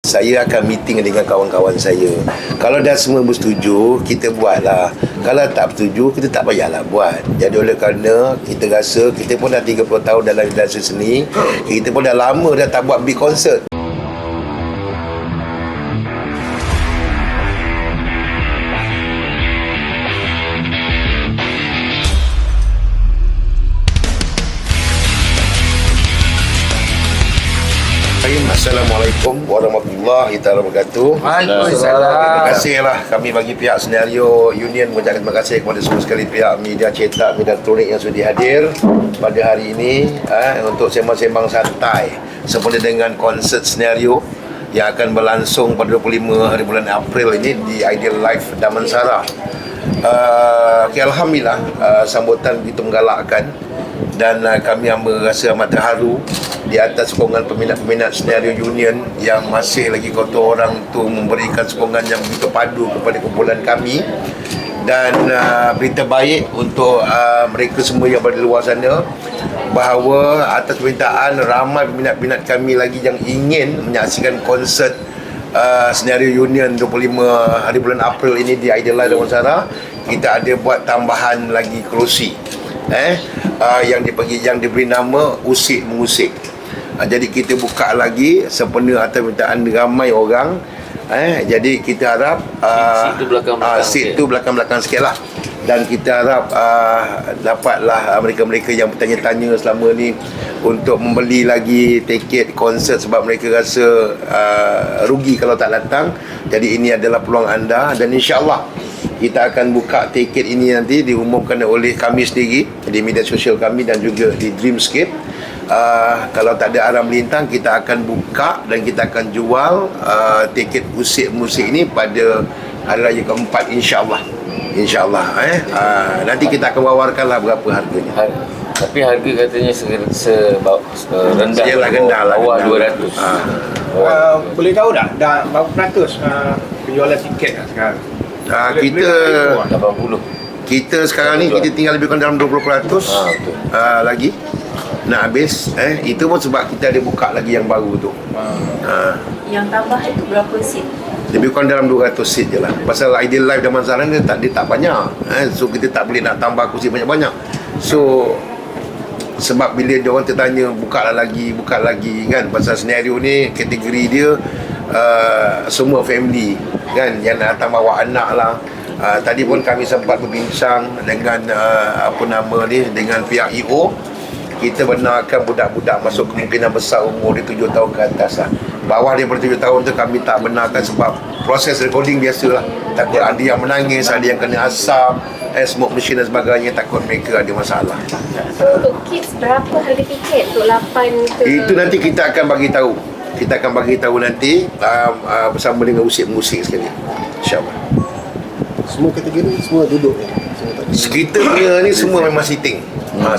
Saya akan meeting dengan kawan-kawan saya. Kalau dah semua bersetuju, kita buatlah. Kalau tak bersetuju, kita tak payahlah buat. Jadi oleh kerana kita rasa kita pun dah 30 tahun dalam industri seni, kita pun dah lama dah tak buat big concert. Assalamualaikum warahmatullahi wabarakatuh. Terima kasihlah kami bagi pihak Senario Union mengucapkan terima kasih kepada semua sekali pihak media cetak, media elektronik yang sudah hadir pada hari ini untuk sembang-sembang santai sempena dengan konsert Senario yang akan berlangsung pada 25 hari bulan April ini di Ideal Life Damansara. Alhamdulillah, sambutan begitu menggalakkan dan kami merasa amat terharu di atas sokongan peminat-peminat Senario Union yang masih lagi kotor orang tu memberikan sokongan yang begitu padu kepada kumpulan kami. Dan berita baik untuk mereka semua yang berada di luar sana, bahawa atas permintaan ramai peminat-peminat kami lagi yang ingin menyaksikan konsert Senario Union 25 hari bulan April ini di Ideal Life Damansara, kita ada buat tambahan lagi kerusi yang diberi nama Usik Mengusik. Jadi kita buka lagi sempena atas permintaan ramai orang. Jadi kita harap seat tu belakang-belakang sikit lah. Dan kita harap dapatlah mereka-mereka yang bertanya-tanya selama ni untuk membeli lagi tiket konsert sebab mereka rasa rugi kalau tak datang. Jadi ini adalah peluang anda, dan insya-Allah kita akan buka tiket ini nanti diumumkan oleh kami sendiri di media sosial kami dan juga di Dreamscape. Kalau tak ada arah melintang, kita akan buka dan kita akan jual tiket Usik Musik ini pada hari raya keempat, insya-Allah. InsyaAllah nanti kita akan wawarkanlah berapa harganya. Tapi harga katanya rendah. Yalah, rendah lah, bawah 200. Boleh tahu dah berapa peratus penjualan tiket sekarang? Kita 80. Kita sekarang ni kita tinggal lebih kurang dalam 20% lagi nak habis. Itu pun sebab kita ada buka lagi yang baru tu. Yang tambah itu berapa seat? Lebih kurang dalam 200 seat je lah. Pasal Ideal Life Damansara ni dia tak banyak, so kita tak boleh nak tambah kursi banyak-banyak. So sebab bila dia orang tertanya buka lagi kan, pasal Senario ni kategori dia semua family kan, yang nak datang bawa anak lah. Tadi pun kami sempat berbincang dengan dengan pihak EO. Kita benarkan budak-budak masuk kemungkinan besar umur dia 7 tahun ke atas lah. Bawah daripada 7 tahun tu kami tak benarkan sebab proses recording biasalah. Takut ada yang menangis, ada yang kena asap, smoke machine dan sebagainya, takut mereka ada masalah. So untuk kids berapa harga tiket untuk 8 ke? Itu nanti kita akan bagi tahu. Kita akan bagi tahu nanti bersama dengan Usik Musik sekali, insya-Allah. Semua kategori semua duduk ya. Kita punya ni semua memang sitting.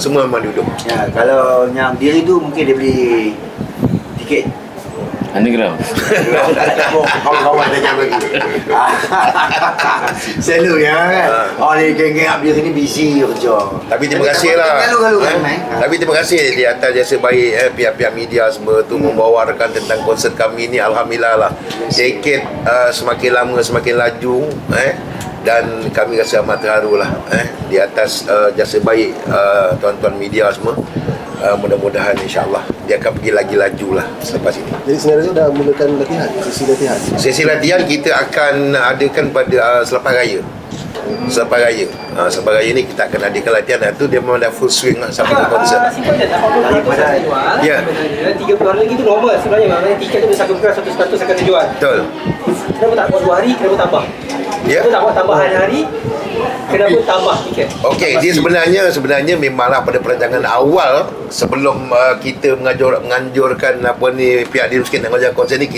Semua memang duduk. Ya, kalau yang dia itu mungkin dia beli tiket Underground. kawan-kawan dah jam lagi. Selalu ya kan. Ni geng-geng abis ni busy kerja. Tapi terima kasih lah. Tapi terima kasih di atas jasa baik pihak-pihak media semua tu membawakan tentang konsert kami ni. Alhamdulillah lah. Tiket semakin lama semakin laju dan kami rasa amat terharu lah di atas jasa baik tuan-tuan media semua. Mudah-mudahan insya-Allah dia akan pergi lagi laju lah selepas ini. Jadi Senario dah mulakan latihan, sesi latihan kita akan adakan pada selepas raya. Selepas raya ni kita akan adakan latihan. Itu dia memang dah full swing lah sampai ke konsert. Ya. 30 hari lagi tu normal sebenarnya. Maknanya tiket tu disangkakan 100% akan terjual. Betul. Kenapa tak buat 2 hari, kenapa tambah? Ya. Kenapa tak buat tambahan hari? Kenapa tambah tiket? Okey, dia sebenarnya memanglah pada perancangan awal sebelum kita menganjurkan pihak Dreamscape nak mengajar konsert ni,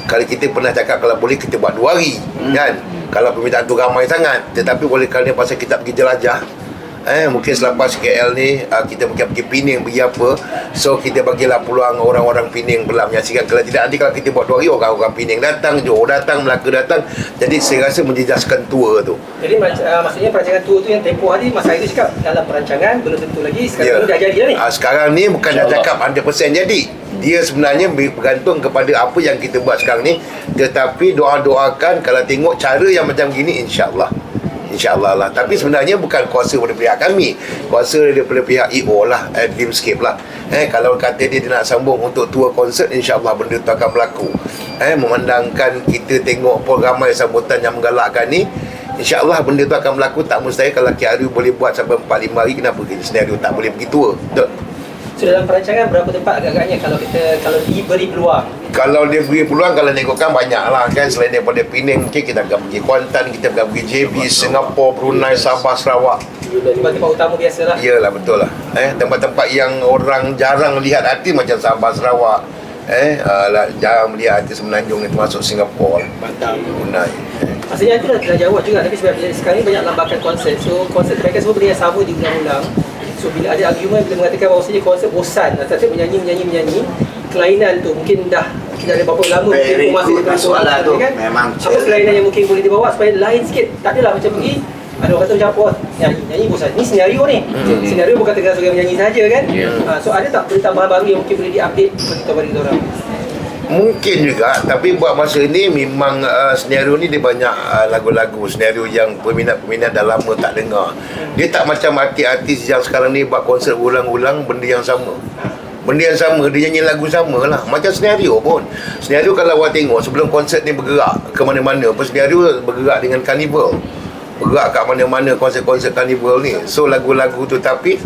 kalau kita pernah cakap kalau boleh kita buat 2 hari kan, kalau permintaan tu ramai sangat. Tetapi oleh kerana pasal kita pergi jelajah, mungkin selepas KL ni kita mungkin pergi Pening, pergi apa, so kita bagilah peluang orang-orang Pening pula menyaksikan. Kalau tidak, nanti kalau kita buat 2 hari, orang-orang Pening datang, Johor datang, Melaka datang. Jadi saya rasa menjejaskan tour tu. Jadi maksudnya perancangan tour tu yang tempoh hari masa itu cakap dalam perancangan belum tentu lagi. Sekarang ni dah jadi dah ni. Sekarang ni bukan dah cakap 100% jadi. dia sebenarnya bergantung kepada apa yang kita buat sekarang ni. Tetapi doakan kalau tengok cara yang macam gini, InsyaAllah lah. Tapi sebenarnya bukan kuasa daripada pihak kami, kuasa daripada pihak EO lah, Dreamscape lah. Kalau kata dia nak sambung untuk tour konsert, InsyaAllah benda tu akan berlaku. Memandangkan kita tengok pun ramai sambutan yang menggalakkan ni, InsyaAllah benda tu akan berlaku. Tak mustahil kalau KRU boleh buat sampai 4-5 hari, kenapa kita senario tak boleh pergi tour? Betul? So dalam perancangan berapa tempat agak-agaknya kalau diberi peluang? Kalau dia beri peluang, kalau ikutkan banyak lah kan. Selain daripada Penang, mungkin kita akan pergi Kuantan, kita akan pergi JB, Singapura, Brunei, Sabah, Sarawak. Tempat-tempat utama biasalah. Iyalah, betul lah. Tempat-tempat yang orang jarang lihat artis macam Sabah, Sarawak. Jarang melihat artis Semenanjung ni, termasuk Singapura, Batam, Brunei. Maksudnya itu dah jawab juga, tapi sebab sekarang ni banyak lambakan konsert. So konsert mereka semua benda yang sama diulang-ulang. So bila ada argument, bila mengatakan bahawasanya konsert bosan, setiap menyanyi, kelainan tu mungkin dah ada berapa lama Very masuk good soalan tu, kan? memang apa kelainan yang mungkin boleh dibawa supaya lain sikit? Tak adalah macam pergi ada orang kata macam apa, nyanyi bosan, ni senario ni. Senario bukan tergantung sebagai menyanyi saja kan. So ada tak tambahan baru yang mungkin boleh diupdate kepada kita orang? Mungkin juga, tapi buat masa ni memang senario ni dia banyak lagu-lagu senario yang peminat-peminat dah lama tak dengar. Dia tak macam artis-artis yang sekarang ni buat konsert ulang-ulang benda yang sama. Dia nyanyi lagu sama lah. Macam senario pun. Senario kalau awak tengok sebelum konsert ni bergerak ke mana-mana, senario bergerak dengan carnival, bergerak kat mana-mana konsert-konsert carnival ni. So lagu-lagu tu, tapi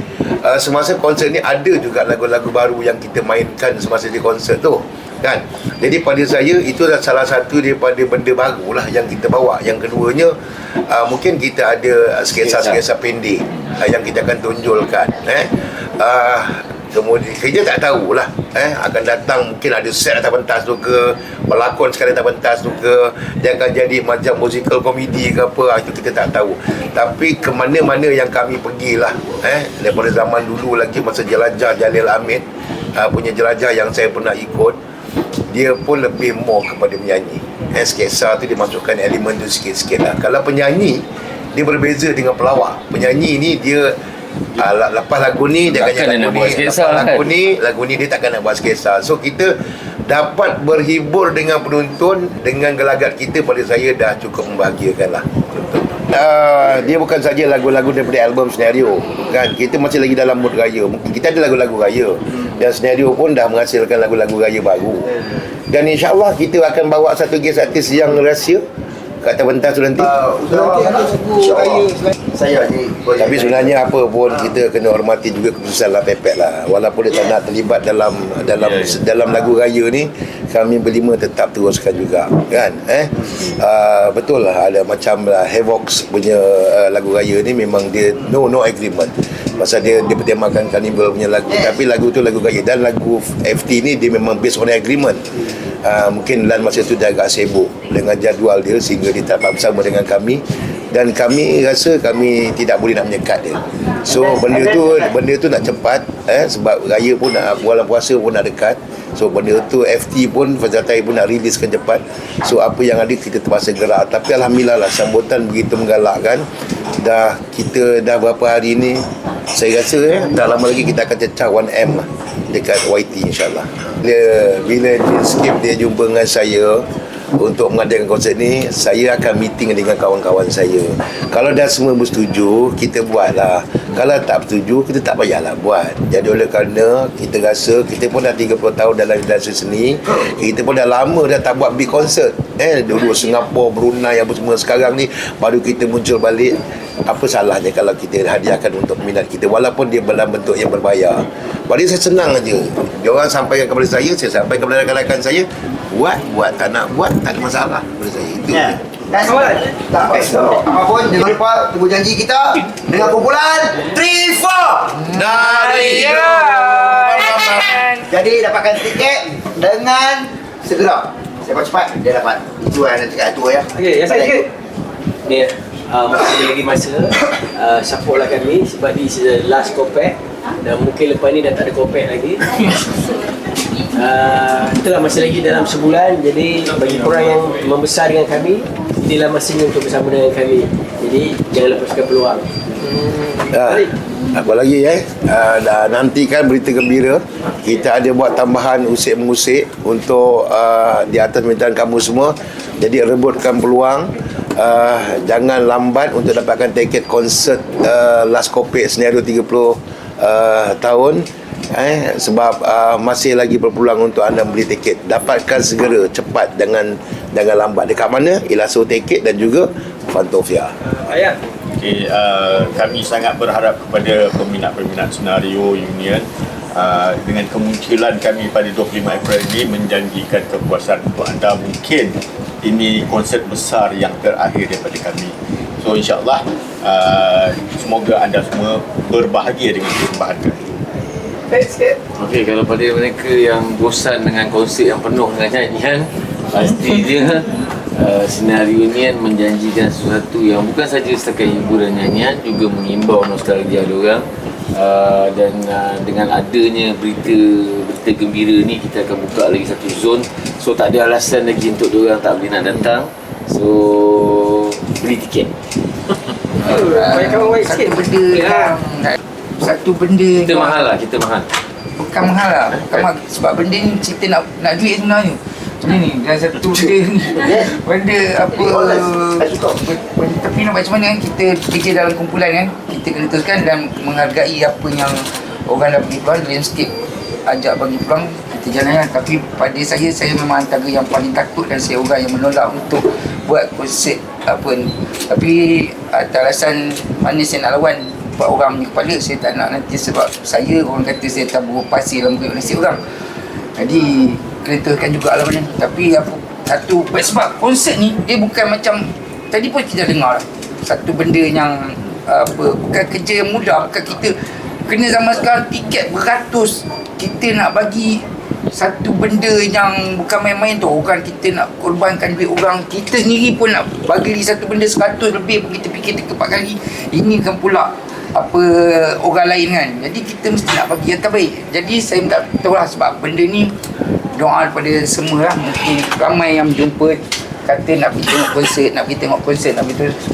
semasa konsert ni ada juga lagu-lagu baru yang kita mainkan semasa di konsert tu kan. Jadi pada saya itu adalah salah satu daripada benda baru lah yang kita bawa. Yang keduanya mungkin kita ada sketsa-sketsa pendek yang kita akan tunjulkan. Kemudian kita tak tahulah akan datang, mungkin ada set atas pentas tu ke, pelakon sekali atas pentas tu ke, dia akan jadi macam musical komedi ke apa, itu kita tak tahu. Tapi ke mana-mana yang kami pergilah, daripada zaman dulu lagi masa jelajah Jalil Ahmed punya jelajah yang saya pernah ikut, dia pun lebih more kepada menyanyi. Sketsa tu dia masukkan elemen tu sikit-sikit lah. Kalau penyanyi, dia berbeza dengan pelawak. Penyanyi ni dia lepas lagu ni dia akan nyanyi lagu ni, lepas lagu ni dia takkan nak buat sketsa. So kita dapat berhibur dengan penonton dengan gelagat kita, pada saya dah cukup membahagiakan lah. Dia bukan saja lagu-lagu daripada album senario kan, kita masih lagi dalam mood raya. Kita ada lagu-lagu raya dan senario pun dah menghasilkan lagu-lagu raya baru. Dan insyaAllah kita akan bawa satu guest artis yang rahsia kat atas pentas tu nanti. Nanti ada lagu raya Saya ni Tapi sebenarnya apa pun kita kena hormati juga keputusan La Pepek lah. Walaupun dia tak nak terlibat dalam lagu raya ni, kami berlima tetap teruskan juga kan. Betul lah, ada macam Havoc punya lagu raya ni memang dia no agreement. Pasal dia bertemakan Carnival punya lagu, tapi lagu tu lagu raya. Dan lagu FT ni dia memang based on agreement. Mungkin Lan masa tu dia agak sibuk dengan jadual dia sehingga dia tak bersama dengan kami, dan kami rasa kami tidak boleh nak menyekat dia. So benda tu nak cepat, sebab raya pun nak, bulan puasa pun nak dekat. So benda tu FT pun Fazal Tahir pun nak riliskan cepat. So apa yang ada kita terpaksa gerak. Tapi alhamdulillah lah, sambutan begitu menggalakkan. Kita dah berapa hari ni, saya rasa tak lama lagi kita akan cecah 1M lah dekat YT insyaAllah. Bila Dreamscape dia jumpa dengan saya untuk mengadakan konsert ni, saya akan meeting dengan kawan-kawan saya. Kalau dah semua bersetuju, kita buatlah. Kalau tak bersetuju, kita tak payahlah buat. Jadi oleh kerana kita rasa kita pun dah 30 tahun dalam industri seni, kita pun dah lama dah tak buat big konsert. Dulu Singapura, Brunei apa semua, sekarang ni baru kita muncul balik. Apa salahnya kalau kita hadiahkan untuk minat kita, walaupun dia dalam bentuk yang berbayar. Pada saya senang aja. Dia orang sampaikan kepada saya sampaikan kepada rakan-rakan saya, buat tak nak buat tak ada masalah pada saya. Itu dan tak apapun, jangan lupa tunggu janji kita dengan kumpulan 3-4 dari Jadi dapatkan tiket dengan segera, cepat-cepat dia dapat. Itu yang nak cakap tu ya. Okey, yang saya sikit Ni masih lagi masa, supportlah kami sebab this is the last compact dan mungkin lepas ni dah tak ada compact lagi. Itulah masih lagi dalam sebulan, jadi bagi korang yang membesar dengan kami, inilah masanya untuk bersama dengan kami. Jadi jangan lepaskan peluang. Apa lagi nantikan berita gembira. Kita ada buat tambahan usik-mengusik untuk di atas permintaan kamu semua. Jadi rebutkan peluang, jangan lambat untuk dapatkan tiket konsert Last Kopek Senario 30 tahun. Sebab masih lagi berpeluang untuk anda beli tiket. Dapatkan segera, cepat, jangan lambat. Dekat mana? Ilaso Tiket dan juga Fantofia. Ayah. Okay, kami sangat berharap kepada peminat-peminat Senario Union dengan kemunculan kami pada 25 April ini menjanjikan kepuasan untuk anda. Mungkin ini konsert besar yang terakhir daripada kami. So insyaAllah semoga anda semua berbahagia dengan persembahan kami. Okey, kalau pada mereka yang bosan dengan konsert yang penuh dengan nyanyian, pastinya Senario Union menjanjikan sesuatu yang bukan saja setakat hiburan nyanyian, juga mengimbau nostalgia diorang. Dan dengan adanya berita gembira ni, kita akan buka lagi satu zon. So tak ada alasan lagi untuk diorang tak boleh nak datang. So beli tiket. Satu benda Kita mahal lah, kita mahal. bukan mahal lah, bukan mahal. Sebab benda ni kita nak duit sebenarnya. Ni dan satu benda ni benda apa tapi nak macam mana kan, kita fikir dalam kumpulan kan, kita kena teruskan dan menghargai apa yang orang dah bagi peluang. Dreamscape ajak bagi peluang, kita jalan. Tapi pada saya memang antara yang paling takut dan saya orang yang menolak untuk buat konsert apa ni. Tapi atas alasan mana saya nak lawan buat orang punya kepala, saya tak nak nanti sebab saya orang kata saya tabur pasir dalam kulit nasib orang. Jadi kena teruskan juga lah mana. Tapi apa satu sebab konsert ni dia bukan macam tadi pun kita dengar lah, satu benda yang bukan kerja yang mudah. Bukan kita kena zaman sekarang tiket beratus, kita nak bagi satu benda yang bukan main-main tu. Orang kita nak korbankan duit orang, kita sendiri pun nak bagi satu benda 100 lebih pun kita fikir 3-4 kali. Ini kan pula apa orang lain kan. Jadi kita mesti nak bagi yang terbaik. Jadi saya minta tahu lah, sebab benda ni doa daripada semua lah. Mungkin ramai yang jumpa kata nak pergi tengok konsert, nak pergi tengok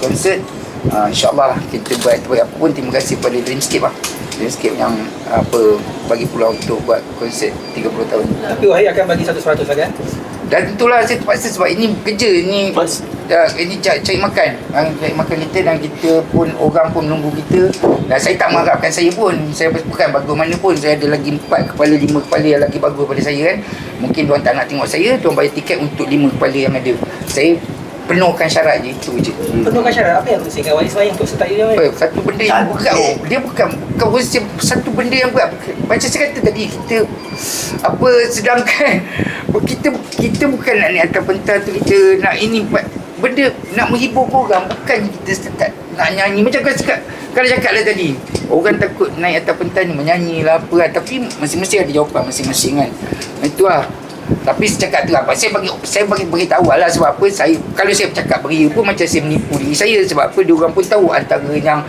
konsert. InsyaAllah lah kita buat terbaik. Apa pun terima kasih pada Dreamscape lah. Dreamscape yang bagi peluang untuk buat konsert 30 tahun. Tapi Wahid akan bagi 100% lah kan? Dan itulah saya terpaksa sebab ini kerja ni cari makan. Cari makan kita, dan kita pun orang pun menunggu kita. Dan saya tak mengharapkan saya pun, saya bukan bagus mana pun, saya ada lagi 4 kepala 5 kepala yang lagi bagus pada saya kan. Mungkin diorang tak nak tengok saya, diorang bayar tiket untuk 5 kepala yang ada. Saya penuhkan syarat je, itu je. Penuhkan syarat apa yang mesti Wahid semayang untuk sertai dia? Satu benda yang berat. Dia bukan satu benda yang berat. Macam saya kata tadi, kita sedangkan kita bukan nak naik atas pentas tu, kita nak ini benda nak menghibur orang, bukan kita setakat nak nyanyi. Macam kalau cakap lah tadi, orang takut naik atas pentas ni menyanyi lah apa lah. Tapi masing-masing ada jawapan masing-masing kan. Itu lah. Tapi cakap tu apa, saya bagi tahu lah. Sebab apa, kalau saya bercakap beria pun macam saya menipu diri saya. Sebab apa, diorang pun tahu antara yang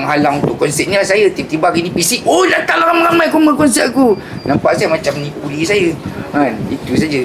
halang untuk konsert ni saya. Tiba-tiba hari ni pisik, datang ramai-ramai konsert aku. Nampak saya macam menipu diri saya kan. Itu saja.